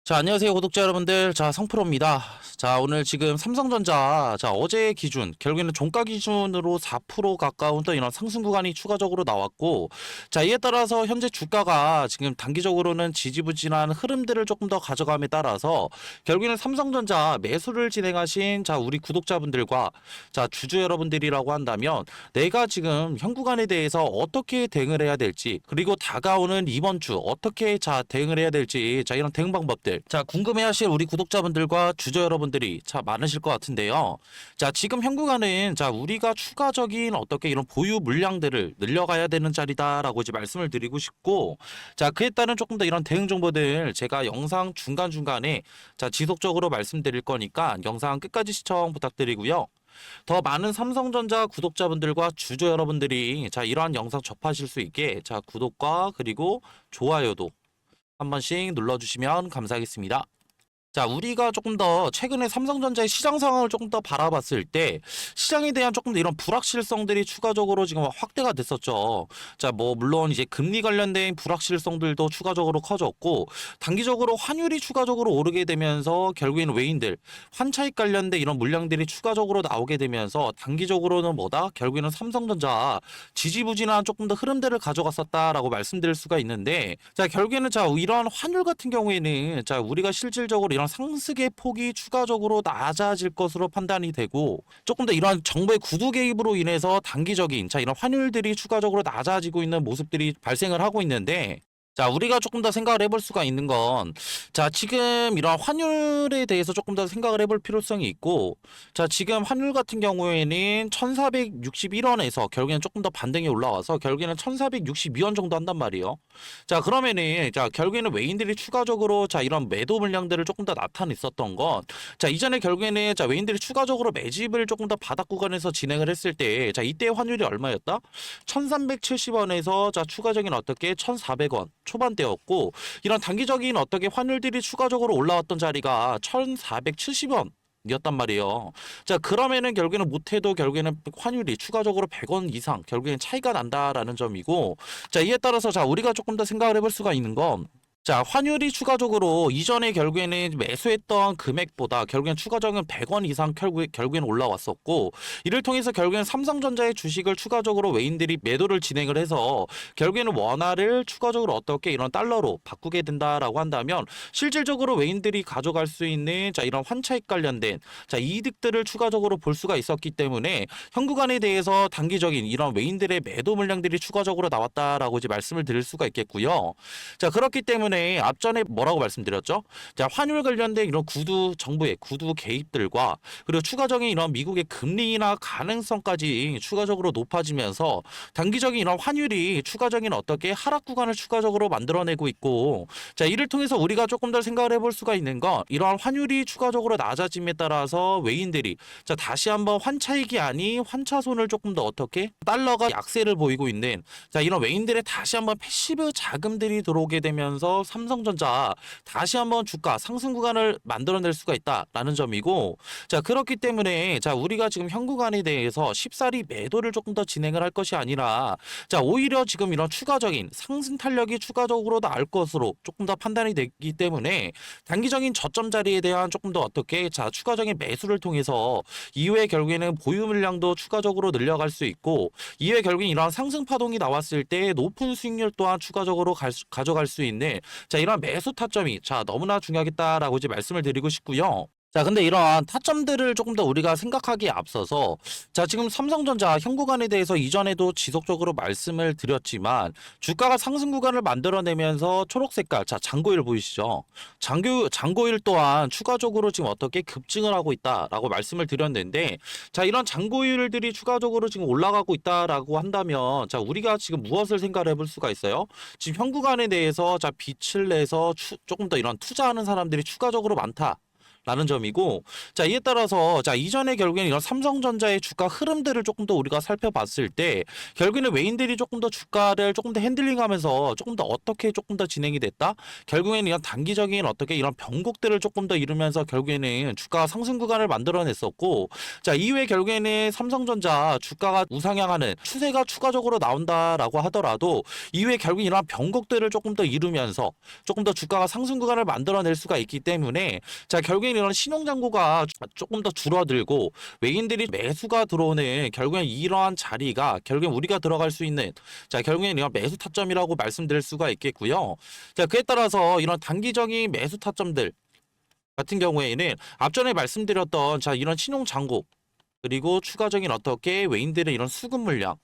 자, 안녕하세요, 구독자 여러분들. 자, 성프로입니다. 자, 오늘 지금 삼성전자, 자, 어제 기준, 결국에는 종가 기준으로 4% 가까운 또 이런 상승 구간이 추가적으로 나왔고, 자, 이에 따라서 현재 주가가 지금 단기적으로는 지지부진한 흐름들을 조금 더 가져감에 따라서 결국에는 삼성전자 매수를 진행하신 자, 우리 구독자분들과 자, 주주 여러분들이라고 한다면 내가 지금 현 구간에 대해서 어떻게 대응을 해야 될지, 그리고 다가오는 이번 주 어떻게 자, 대응을 해야 될지, 자, 이런 대응 방법들. 자, 궁금해하실 우리 구독자분들과 주주 여러분들이 자 많으실 것 같은데요. 자, 지금 현 구간은 자 우리가 추가적인 어떻게 이런 보유 물량들을 늘려가야 되는 자리다라고 이제 말씀을 드리고 싶고, 자 그에 따른 조금 더 이런 대응 정보들 제가 영상 중간 중간에 자 지속적으로 말씀드릴 거니까 영상 끝까지 시청 부탁드리고요. 더 많은 삼성전자 구독자분들과 주주 여러분들이 자 이러한 영상 접하실 수 있게 자 구독과 그리고 좋아요도 한 번씩 눌러주시면 감사하겠습니다. 자, 우리가 조금 더 최근에 삼성전자의 시장 상황을 조금 더 바라봤을 때 시장에 대한 조금 더 이런 불확실성들이 추가적으로 지금 확대가 됐었죠. 자, 뭐 물론 이제 금리 관련된 불확실성들도 추가적으로 커졌고, 단기적으로 환율이 추가적으로 오르게 되면서 결국에는 외인들 환차익 관련된 이런 물량들이 추가적으로 나오게 되면서 단기적으로는 뭐다? 결국에는 삼성전자 지지부진한 조금 더 흐름들을 가져갔었다라고 말씀드릴 수가 있는데, 자, 결국에는 자 이러한 환율 같은 경우에는 자 우리가 실질적으로 이런 상승의 폭이 추가적으로 낮아질 것으로 판단이 되고, 조금 더 이러한 정부의 구두 개입으로 인해서 단기적인 자 이런 환율들이 추가적으로 낮아지고 있는 모습들이 발생을 하고 있는데, 자, 우리가 조금 더 생각을 해볼 수가 있는 건, 자, 지금 이런 환율에 대해서 조금 더 생각을 해볼 필요성이 있고, 자, 지금 환율 같은 경우에는 1461원에서 결국에는 조금 더 반등이 올라와서 결국에는 1462원 정도 한단 말이에요. 자, 그러면은, 자, 결국에는 외인들이 추가적으로 자, 이런 매도 물량들을 조금 더 나타냈었던 건, 자, 이전에 결국에는 자, 외인들이 추가적으로 매집을 조금 더 바닥 구간에서 진행을 했을 때, 자, 이때 환율이 얼마였다? 1370원에서 자, 추가적인 어떻게 1400원. 초반대였고, 이런 단기적인 어떻게 환율들이 추가적으로 올라왔던 자리가 1470원 이었단 말이에요. 자, 그러면은 결국에는 못해도 결국에는 환율이 추가적으로 100원 이상 결국에는 차이가 난다라는 점이고, 자, 이에 따라서 자 우리가 조금 더 생각을 해볼 수가 있는 건, 자, 환율이 추가적으로 이전에 결국에는 매수했던 금액보다 결국엔 추가적인 100원 이상 결국엔 올라왔었고, 이를 통해서 결국엔 삼성전자의 주식을 추가적으로 외인들이 매도를 진행을 해서 결국에는 원화를 추가적으로 어떻게 이런 달러로 바꾸게 된다라고 한다면 실질적으로 외인들이 가져갈 수 있는 자 이런 환차익 관련된 자 이득들을 추가적으로 볼 수가 있었기 때문에 현 구간에 대해서 단기적인 이런 외인들의 매도 물량들이 추가적으로 나왔다라고 이제 말씀을 드릴 수가 있겠고요. 자, 그렇기 때문에 앞전에 뭐라고 말씀드렸죠? 자, 환율 관련된 이런 정부의 구두 개입들과 그리고 추가적인 이런 미국의 금리 인하 가능성까지 추가적으로 높아지면서 단기적인 이런 환율이 추가적인 어떻게 하락 구간을 추가적으로 만들어내고 있고, 자, 이를 통해서 우리가 조금 더 생각을 해볼 수가 있는 건, 이러한 환율이 추가적으로 낮아짐에 따라서 외인들이 자 다시 한번 환차익이 아닌 환차손을 조금 더 어떻게 달러가 약세를 보이고 있는 자 이런 외인들의 다시 한번 패시브 자금들이 들어오게 되면서 삼성전자 다시 한번 주가 상승 구간을 만들어낼 수가 있다라는 점이고, 자 그렇기 때문에 자 우리가 지금 현 구간에 대해서 쉽사리 매도를 조금 더 진행을 할 것이 아니라, 자 오히려 지금 이런 추가적인 상승 탄력이 추가적으로 나올 것으로 조금 더 판단이 되기 때문에 단기적인 저점 자리에 대한 조금 더 어떻게 자 추가적인 매수를 통해서 이후에 결국에는 보유 물량도 추가적으로 늘려갈 수 있고, 이후에 결국엔 이러한 상승 파동이 나왔을 때 높은 수익률 또한 추가적으로 가져갈 수 있는 자 이러한 매수 타점이 자 너무나 중요하겠다라고 이제 말씀을 드리고 싶고요. 자, 근데 이러한 타점들을 조금 더 우리가 생각하기에 앞서서, 자, 지금 삼성전자 현 구간에 대해서 이전에도 지속적으로 말씀을 드렸지만, 주가가 상승 구간을 만들어내면서 초록 색깔, 자, 장고일 보이시죠? 장고일 또한 추가적으로 지금 어떻게 급증을 하고 있다라고 말씀을 드렸는데, 자, 이런 장고일들이 추가적으로 지금 올라가고 있다라고 한다면, 자, 우리가 지금 무엇을 생각을 해볼 수가 있어요? 지금 현 구간에 대해서 자, 빛을 내서 조금 더 이런 투자하는 사람들이 추가적으로 많다. 라는 점이고, 자, 이에 따라서, 자, 이전에 결국에는 이런 삼성전자의 주가 흐름들을 조금 더 우리가 살펴봤을 때, 결국에는 외인들이 조금 더 주가를 조금 더 핸들링하면서 조금 더 어떻게 조금 더 진행이 됐다? 결국에는 이런 단기적인 어떻게 이런 변곡들을 조금 더 이루면서 결국에는 주가 상승 구간을 만들어냈었고, 자, 이후에 결국에는 삼성전자 주가가 우상향하는 추세가 추가적으로 나온다라고 하더라도, 이후에 결국 이런 변곡들을 조금 더 이루면서 조금 더 주가가 상승 구간을 만들어낼 수가 있기 때문에, 자, 결국에는 이런 신용잔고가 조금 더 줄어들고 외인들이 매수가 들어오는 결국엔 이러한 자리가 결국엔 우리가 들어갈 수 있는, 자, 결국엔 이런 매수 타점이라고 말씀드릴 수가 있겠고요. 자, 그에 따라서 이런 단기적인 매수 타점들 같은 경우에는 앞전에 말씀드렸던, 자, 이런 신용잔고, 그리고 추가적인 어떻게 외인들의 이런 수급 물량,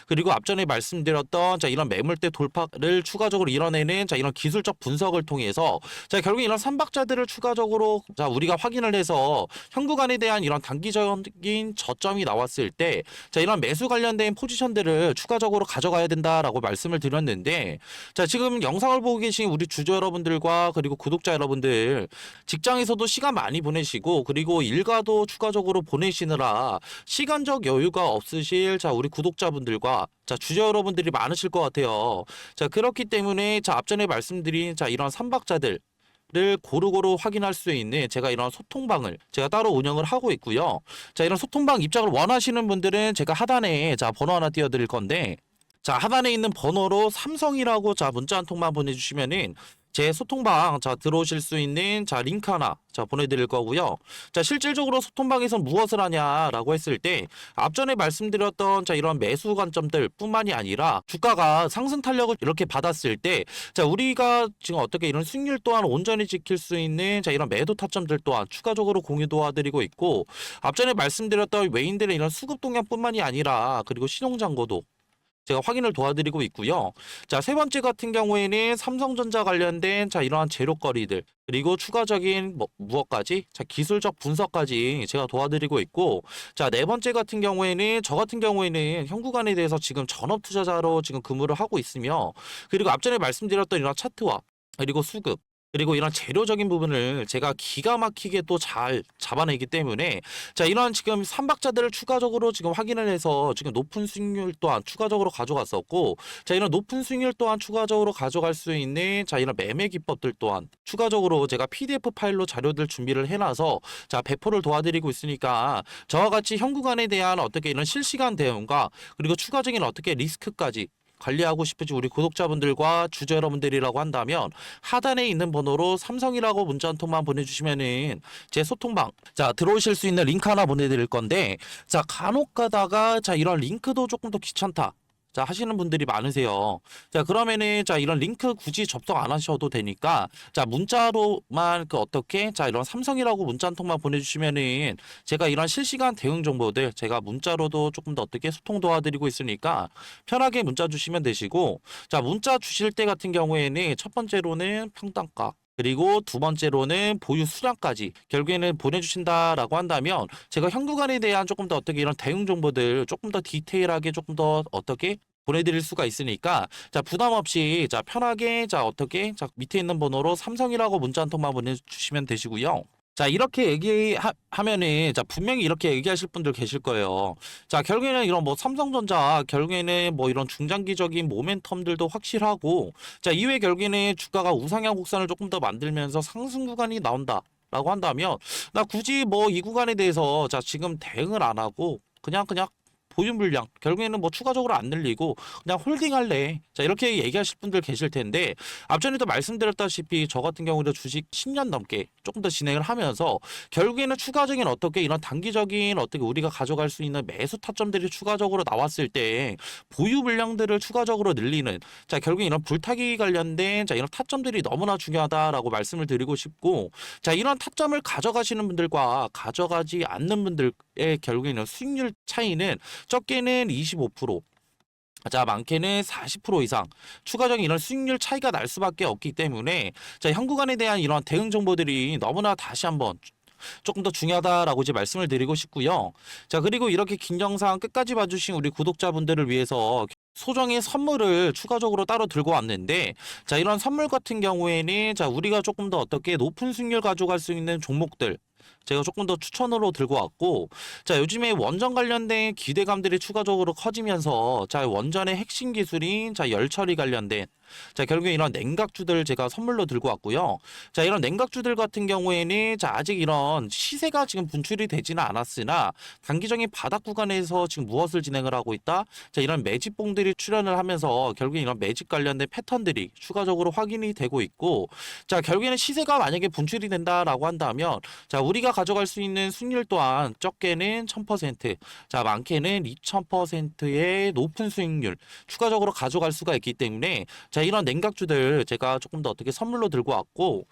그리고 앞전에 말씀드렸던, 자, 이런 매물대 돌파를 추가적으로 이뤄내는, 자, 이런 기술적 분석을 통해서, 자, 결국 이런 삼박자들을 추가적으로, 자, 우리가 확인을 해서 현구간에 대한 이런 단기적인 저점이 나왔을 때, 자, 이런 매수 관련된 포지션들을 추가적으로 가져가야 된다라고 말씀을 드렸는데, 자, 지금 영상을 보고 계신 우리 주주 여러분들과 그리고 구독자 여러분들, 직장에서도 시간 많이 보내시고 그리고 일가도 추가적으로 보내시느라 시간적 여유가 없으실, 자, 우리 구독자분들과, 자, 주주 여러분들이 많으실 것 같아요. 자, 그렇기 때문에, 자, 앞전에 말씀드린, 자, 이런 삼박자들 를 고루고루 확인할 수 있는 제가 이런 소통방을 제가 따로 운영을 하고 있고요. 자, 이런 소통방 입장을 원하시는 분들은 제가 하단에, 자, 번호 하나 띄워드릴 건데, 자, 하단에 있는 번호로 삼성이라고, 자, 문자 한 통만 보내주시면은 제 소통방, 자, 들어오실 수 있는, 자, 링크 하나, 자, 보내드릴 거고요. 자, 실질적으로 소통방에서 무엇을 하냐라고 했을 때, 앞전에 말씀드렸던, 자, 이런 매수 관점들 뿐만이 아니라 주가가 상승 탄력을 이렇게 받았을 때, 자, 우리가 지금 어떻게 이런 수익률 또한 온전히 지킬 수 있는, 자, 이런 매도 타점들 또한 추가적으로 공유 도와드리고 있고, 앞전에 말씀드렸던 외인들의 이런 수급 동향뿐만이 아니라 그리고 신용잔고도 제가 확인을 도와드리고 있고요. 자, 세 번째 같은 경우에는 삼성전자 관련된, 자, 이러한 재료거리들, 그리고 추가적인 무엇까지, 자, 기술적 분석까지 제가 도와드리고 있고, 자, 네 번째 같은 경우에는 저 같은 경우에는 현구간에 대해서 지금 전업 투자자로 지금 근무를 하고 있으며, 그리고 앞전에 말씀드렸던 이런 차트와 그리고 수급, 그리고 이런 재료적인 부분을 제가 기가 막히게 또 잘 잡아내기 때문에, 자, 이런 지금 삼박자들을 추가적으로 지금 확인을 해서 지금 높은 수익률 또한 추가적으로 가져갔었고, 자, 이런 높은 수익률 또한 추가적으로 가져갈 수 있는, 자, 이런 매매 기법들 또한 추가적으로 제가 PDF 파일로 자료들 준비를 해놔서, 자, 배포를 도와드리고 있으니까 저와 같이 현구간에 대한 어떻게 이런 실시간 대응과 그리고 추가적인 어떻게 리스크까지 관리하고 싶으신 우리 구독자분들과 주주 여러분들이라고 한다면 하단에 있는 번호로 삼성이라고 문자 한 통만 보내주시면은 제 소통방, 자, 들어오실 수 있는 링크 하나 보내드릴 건데, 자, 간혹 가다가, 자, 이런 링크도 조금 더 귀찮다, 자, 하시는 분들이 많으세요. 자, 그러면은, 자, 이런 링크 굳이 접속 안 하셔도 되니까, 자, 문자로만 그 어떻게, 자, 이런 삼성이라고 문자 한 통만 보내주시면은 제가 이런 실시간 대응 정보들 제가 문자로도 조금 더 어떻게 소통 도와드리고 있으니까 편하게 문자 주시면 되시고, 자, 문자 주실 때 같은 경우에는 첫 번째로는 평단가, 그리고 두 번째로는 보유 수량까지 결국에는 보내주신다라고 한다면 제가 현구간에 대한 조금 더 어떻게 이런 대응 정보들 조금 더 디테일하게 조금 더 어떻게 보내드릴 수가 있으니까, 자, 부담 없이, 자, 편하게, 자, 어떻게, 자, 밑에 있는 번호로 삼성이라고 문자 한 통만 보내주시면 되시고요. 자, 이렇게 얘기하면은, 자, 분명히 이렇게 얘기하실 분들 계실 거예요. 자, 결국에는 이런 뭐 삼성전자, 결국에는 뭐 이런 중장기적인 모멘텀들도 확실하고, 자, 이후에 결국에는 주가가 우상향 곡선을 조금 더 만들면서 상승 구간이 나온다 라고 한다면, 나 굳이 뭐 이 구간에 대해서, 자, 지금 대응을 안 하고 그냥 보유 물량 결국에는 뭐 추가적으로 안 늘리고 그냥 홀딩할래, 자, 이렇게 얘기하실 분들 계실 텐데, 앞전에도 말씀드렸다시피 저 같은 경우도 주식 10년 넘게 조금 더 진행을 하면서 결국에는 추가적인 어떻게 이런 단기적인 어떻게 우리가 가져갈 수 있는 매수 타점들이 추가적으로 나왔을 때 보유 물량들을 추가적으로 늘리는, 자, 결국에 이런 불타기 관련된, 자, 이런 타점들이 너무나 중요하다라고 말씀을 드리고 싶고, 자, 이런 타점을 가져가시는 분들과 가져가지 않는 분들의 결국에는 수익률 차이는 적게는 25%, 자, 많게는 40% 이상 추가적인 이런 수익률 차이가 날 수밖에 없기 때문에, 자, 현구간에 대한 이런 대응 정보들이 너무나 다시 한번 조금 더 중요하다라고 이제 말씀을 드리고 싶고요. 자, 그리고 이렇게 긴 영상 끝까지 봐주신 우리 구독자분들을 위해서 소정의 선물을 추가적으로 따로 들고 왔는데, 자, 이런 선물 같은 경우에는, 자, 우리가 조금 더 어떻게 높은 수익률 가져갈 수 있는 종목들, 제가 조금 더 추천으로 들고 왔고, 자, 요즘에 원전 관련된 기대감들이 추가적으로 커지면서, 자, 원전의 핵심 기술인, 자, 열 처리 관련된, 자, 결국에 이런 냉각주들 제가 선물로 들고 왔고요. 자, 이런 냉각주들 같은 경우에는, 자, 아직 이런 시세가 지금 분출이 되지는 않았으나, 단기적인 바닥 구간에서 지금 무엇을 진행을 하고 있다? 자, 이런 매집봉들이 출현을 하면서, 결국에 이런 매집 관련된 패턴들이 추가적으로 확인이 되고 있고, 자, 결국에는 시세가 만약에 분출이 된다라고 한다면, 자, 우리가 가져갈 수 있는 수익률 또한 적게는 1000%, 자, 많게는 2000%의 높은 수익률 추가적으로 가져갈 수가 있기 때문에, 자, 이런 냉각주들 제가 조금 더 어떻게 선물로 들고 왔고,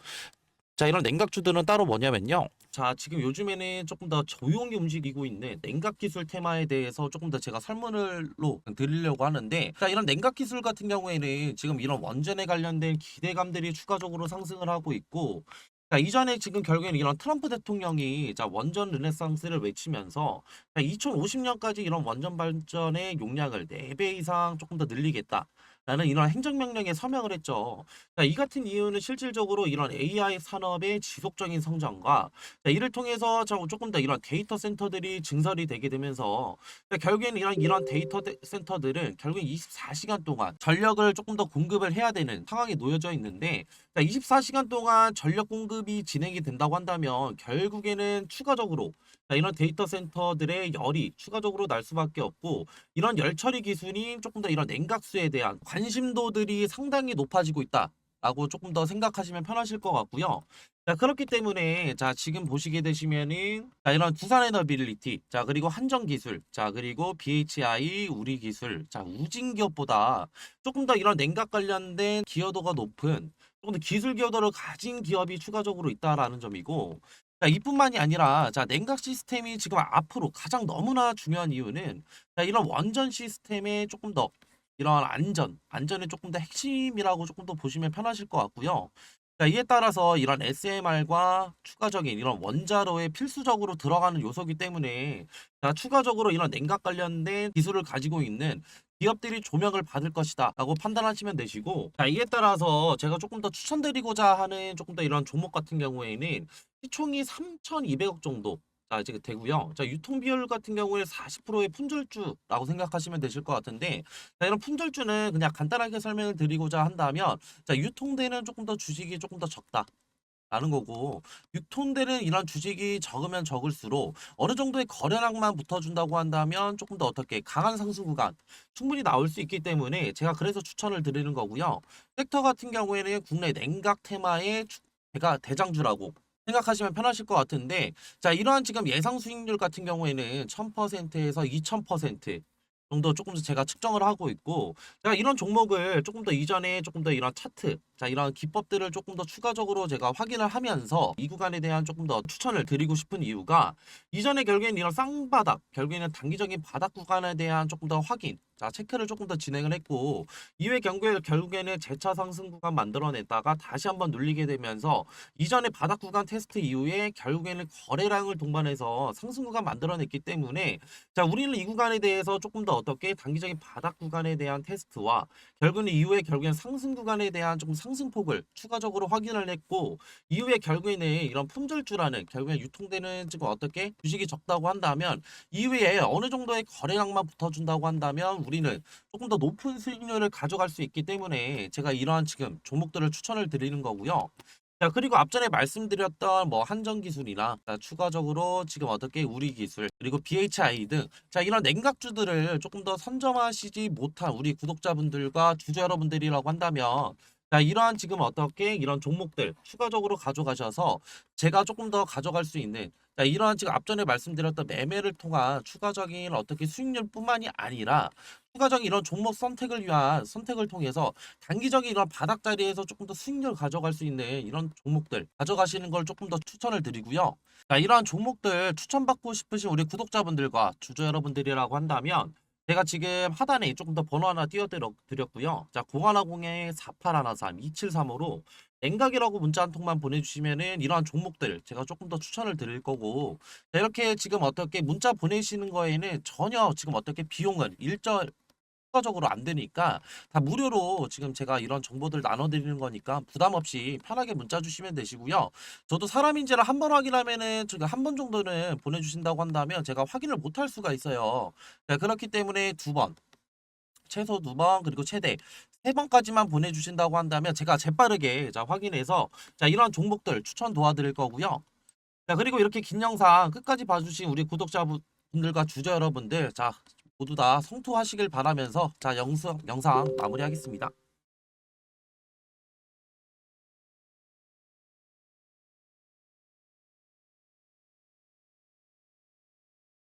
자, 이런 냉각주들은 따로 뭐냐면요. 자, 지금 요즘에는 조금 더 조용히 움직이고 있는 냉각 기술 테마에 대해서 조금 더 제가 설문을로 드리려고 하는데, 자, 이런 냉각 기술 같은 경우에는 지금 이런 원전에 관련된 기대감들이 추가적으로 상승을 하고 있고, 자, 이전에 지금 결국에는 이런 트럼프 대통령이 자, 원전 르네상스를 외치면서 2050년까지 이런 원전 발전의 용량을 4배 이상 조금 더 늘리겠다. 라는 이런 행정명령에 서명을 했죠. 자, 이 같은 이유는 실질적으로 이런 AI 산업의 지속적인 성장과, 자, 이를 통해서 조금 더 이런 데이터 센터들이 증설이 되게 되면서, 자, 결국에는 이런 데이터 센터들은 결국 24시간 동안 전력을 조금 더 공급을 해야 되는 상황에 놓여져 있는데, 자, 24시간 동안 전력 공급이 진행이 된다고 한다면 결국에는 추가적으로, 자, 이런 데이터 센터들의 열이 추가적으로 날 수밖에 없고, 이런 열 처리 기술이 조금 더 이런 냉각수에 대한 관심도들이 상당히 높아지고 있다. 라고 조금 더 생각하시면 편하실 것 같고요. 자, 그렇기 때문에, 자, 지금 보시게 되시면은, 자, 이런 두산에너빌리티, 자, 그리고 한전기술, 자, 그리고 BHI, 우리기술, 자, 우진기업보다 조금 더 이런 냉각 관련된 기여도가 높은, 조금 더 기술 기여도를 가진 기업이 추가적으로 있다라는 점이고, 자, 이뿐만이 아니라, 자, 냉각 시스템이 지금 앞으로 가장 너무나 중요한 이유는, 자, 이런 원전 시스템의 조금 더 이런 안전의 조금 더 핵심이라고 조금 더 보시면 편하실 것 같고요. 자, 이에 따라서 이런 SMR과 추가적인 이런 원자로에 필수적으로 들어가는 요소이기 때문에, 자, 추가적으로 이런 냉각 관련된 기술을 가지고 있는 기업들이 조명을 받을 것이다 라고 판단하시면 되시고, 자, 이에 따라서 제가 조금 더 추천드리고자 하는 조금 더 이런 종목 같은 경우에는 시총이 3,200억 정도, 자, 이제 되고요. 자, 유통 비율 같은 경우에 40%의 품절주라고 생각하시면 되실 것 같은데, 자, 이런 품절주는 그냥 간단하게 설명을 드리고자 한다면, 자, 유통되는 조금 더 주식이 조금 더 적다. 라는 거고, 유통되는 이런 주식이 적으면 적을수록 어느 정도의 거래량만 붙어준다고 한다면 조금 더 어떻게 강한 상승 구간 충분히 나올 수 있기 때문에 제가 그래서 추천을 드리는 거고요. 섹터 같은 경우에는 국내 냉각 테마의 제가 대장주라고 생각하시면 편하실 것 같은데, 자, 이러한 지금 예상 수익률 같은 경우에는 1000%에서 2000% 정도 조금 더 제가 측정을 하고 있고, 제가 이런 종목을 조금 더 이전에 조금 더 이런 차트, 자, 이런 기법들을 조금 더 추가적으로 제가 확인을 하면서 이 구간에 대한 조금 더 추천을 드리고 싶은 이유가, 이전에 결국에는 이런 쌍바닥, 결국에는 단기적인 바닥 구간에 대한 조금 더 확인, 자, 체크를 조금 더 진행을 했고, 이후에 결국에는 재차 상승 구간 만들어냈다가 다시 한번 눌리게 되면서, 이전에 바닥 구간 테스트 이후에 결국에는 거래량을 동반해서 상승 구간 만들어냈기 때문에, 자, 우리는 이 구간에 대해서 조금 더 어떻게 단기적인 바닥 구간에 대한 테스트와 결국은 이후에 결국엔 상승 구간에 대한 조금 상승폭을 추가적으로 확인을 했고, 이후에 결국에는 이런 품절주라는 결국엔 유통되는 지금 어떻게 주식이 적다고 한다면, 이후에 어느 정도의 거래량만 붙어준다고 한다면 우리는 조금 더 높은 수익률을 가져갈 수 있기 때문에 제가 이러한 지금 종목들을 추천을 드리는 거고요. 자, 그리고 앞전에 말씀드렸던 뭐 한전기술이나, 자, 추가적으로 지금 어떻게 우리기술, 그리고 BHI 등, 자, 이런 냉각주들을 조금 더 선점하시지 못한 우리 구독자분들과 주주 여러분들이라고 한다면, 자, 이러한 지금 어떻게 이런 종목들 추가적으로 가져가셔서 제가 조금 더 가져갈 수 있는, 자, 이러한 지금 앞전에 말씀드렸던 매매를 통한 추가적인 어떻게 수익률뿐만이 아니라 추가적인 이런 종목 선택을 위한 선택을 통해서 단기적인 이런 바닥 자리에서 조금 더 수익률 가져갈 수 있는 이런 종목들 가져가시는 걸 조금 더 추천을 드리고요. 자, 이러한 종목들 추천받고 싶으신 우리 구독자분들과 주주 여러분들이라고 한다면, 제가 지금 하단에 조금 더 번호 하나 띄워드렸고요. 자, 0110-4813-2735로 냉각이라고 문자 한 통만 보내주시면은 이러한 종목들 제가 조금 더 추천을 드릴 거고, 자, 이렇게 지금 어떻게 문자 보내시는 거에는 전혀 지금 어떻게 비용은 추가적으로 안 되니까 다 무료로 지금 제가 이런 정보들 나눠드리는 거니까 부담 없이 편하게 문자 주시면 되시고요. 저도 사람인지를 한 번 확인하면은 지금 한 번 정도는 보내주신다고 한다면 제가 확인을 못 할 수가 있어요. 네, 그렇기 때문에 두 번, 최소 두 번, 그리고 최대 세 번까지만 보내주신다고 한다면 제가 재빠르게 자 확인해서 자 이런 종목들 추천 도와드릴 거고요. 자, 그리고 이렇게 긴 영상 끝까지 봐주신 우리 구독자분들과 주주 여러분들, 자, 모두 다 성투하시길 바라면서, 자, 영상 마무리하겠습니다.